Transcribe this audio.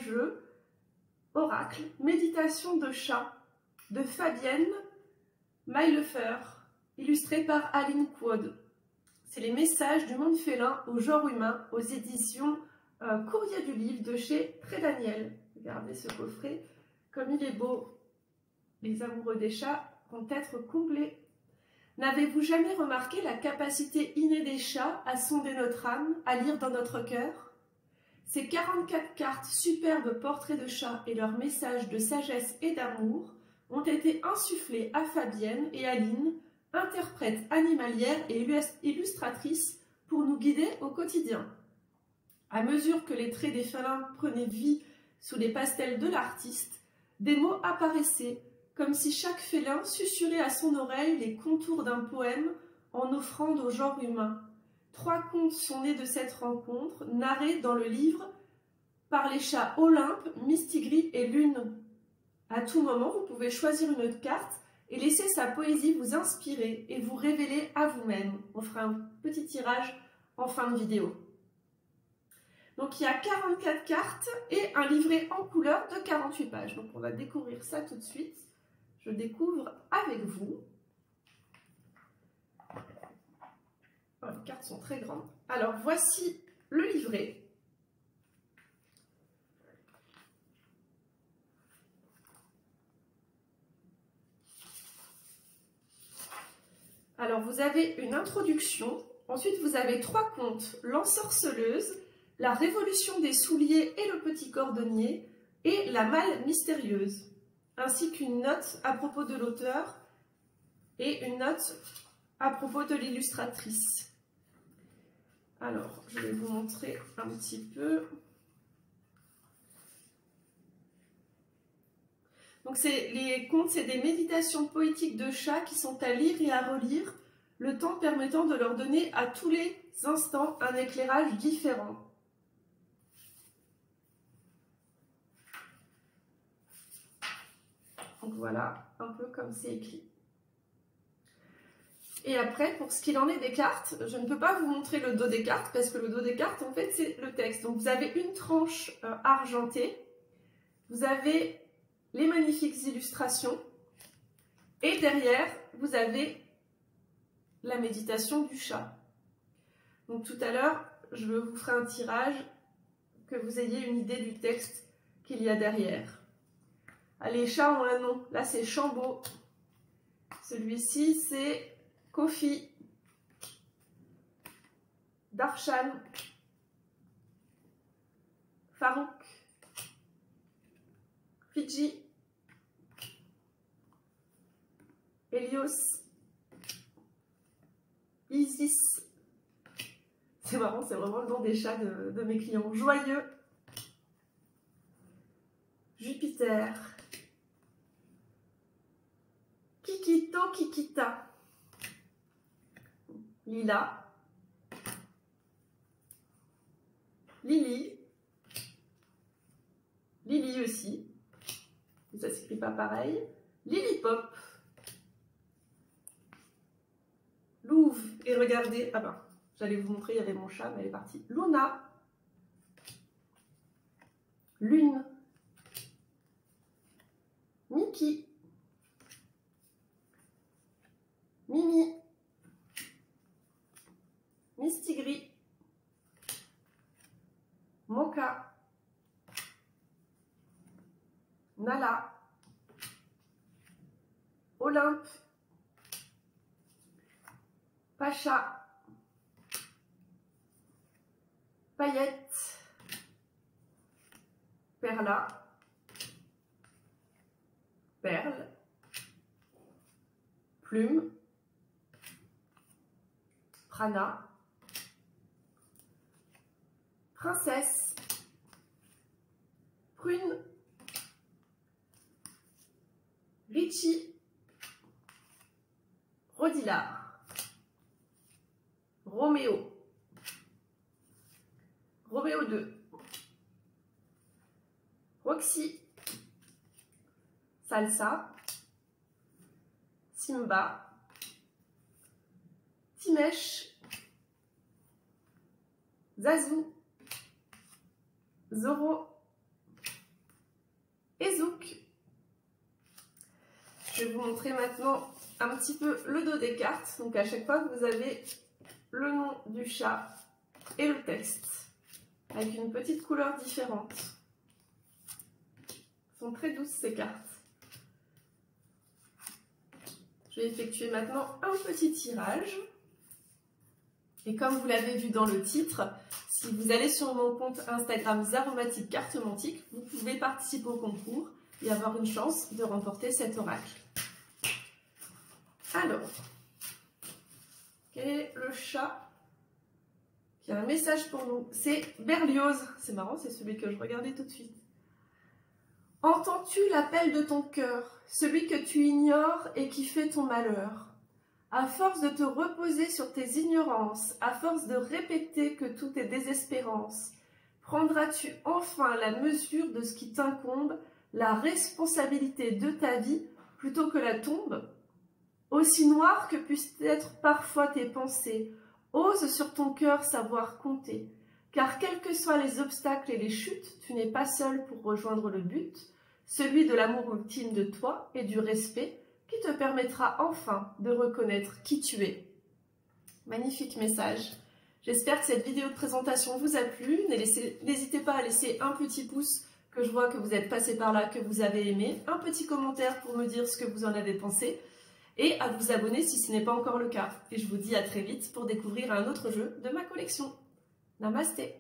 jeu oracle, méditation de chat de Fabienne Maillefer, illustré par Aline Quod. C'est les messages du monde félin au genre humain aux éditions Courrier du Livre de chez Très Daniel. Regardez ce coffret, comme il est beau. Les amoureux des chats vont être comblés. N'avez-vous jamais remarqué la capacité innée des chats à sonder notre âme, à lire dans notre cœur? Ces 44 cartes superbes portraits de chats et leurs messages de sagesse et d'amour ont été insufflés à Fabienne et Aline, interprètes animalières et illustratrices, pour nous guider au quotidien. À mesure que les traits des félins prenaient vie sous les pastels de l'artiste, des mots apparaissaient, comme si chaque félin susurrait à son oreille les contours d'un poème en offrande au genre humain. 3 contes sont nés de cette rencontre, narrés dans le livre par les chats Olympe, Mistigris et Lune. À tout moment, vous pouvez choisir une autre carte et laisser sa poésie vous inspirer et vous révéler à vous-même. On fera un petit tirage en fin de vidéo. Donc il y a 44 cartes et un livret en couleur de 48 pages. Donc on va découvrir ça tout de suite. Je découvre avec vous. Oh, les cartes sont très grandes. Alors voici le livret. Alors vous avez une introduction, ensuite vous avez 3 contes, l'ensorceleuse, la révolution des souliers et le petit cordonnier, et la malle mystérieuse, ainsi qu'une note à propos de l'auteur et une note à propos de l'illustratrice. Alors, je vais vous montrer un petit peu. Donc, les contes, c'est des méditations poétiques de chats qui sont à lire et à relire, le temps permettant de leur donner à tous les instants un éclairage différent. Donc voilà, un peu comme c'est écrit. Et après, pour ce qu'il en est des cartes, je ne peux pas vous montrer le dos des cartes, parce que le dos des cartes, en fait, c'est le texte. Donc vous avez une tranche argentée, vous avez les magnifiques illustrations, et derrière, vous avez la méditation du chat. Donc tout à l'heure, je vous ferai un tirage, que vous ayez une idée du texte qu'il y a derrière. Les chats ont un nom. Là, c'est Chambaud. Celui-ci, c'est Kofi. Darshan. Farouk. Fidji. Helios. Isis. C'est marrant, c'est vraiment le nom des chats de mes clients. Joyeux. Jupiter. Kikito, Kikita. Lila. Lily. Lily aussi. Ça ne s'écrit pas pareil. Lilipop. Louve. Et regardez, ah ben, j'allais vous montrer, il y avait mon chat, mais elle est partie. Luna. Lune. Mickey. Mimi. Mistigris. Mocha. Nala. Olympe. Pacha. Paillette. Perla. Perle. Plume. Prana. Princesse. Prune. Richie. Rodilard. Roméo. Roméo 2. Roxy. Salsa. Simba. Timesh. Zazou. Zoro. je vais vous montrer maintenant un petit peu le dos des cartes. Donc à chaque fois, vous avez le nom du chat et le texte, avec une petite couleur différente. Elles sont très douces ces cartes. Je vais effectuer maintenant un petit tirage. Et comme vous l'avez vu dans le titre, si vous allez sur mon compte Instagram Zaromatique Cartomantique, vous pouvez participer au concours et avoir une chance de remporter cet oracle. Alors, quel est le chat qui a un message pour nous? C'est Berlioz. C'est marrant, c'est celui que je regardais tout de suite. Entends-tu l'appel de ton cœur, celui que tu ignores et qui fait ton malheur? À force de te reposer sur tes ignorances, à force de répéter que tout est désespérance, prendras-tu enfin la mesure de ce qui t'incombe, la responsabilité de ta vie plutôt que la tombe? Aussi noires que puissent être parfois tes pensées, ose sur ton cœur savoir compter, car quels que soient les obstacles et les chutes, tu n'es pas seul pour rejoindre le but, celui de l'amour ultime de toi et du respect, qui te permettra enfin de reconnaître qui tu es. Magnifique message. J'espère que cette vidéo de présentation vous a plu. N'hésitez pas à laisser un petit pouce, que je vois que vous êtes passé par là, que vous avez aimé, un petit commentaire pour me dire ce que vous en avez pensé, et à vous abonner si ce n'est pas encore le cas. Et je vous dis à très vite pour découvrir un autre jeu de ma collection. Namasté.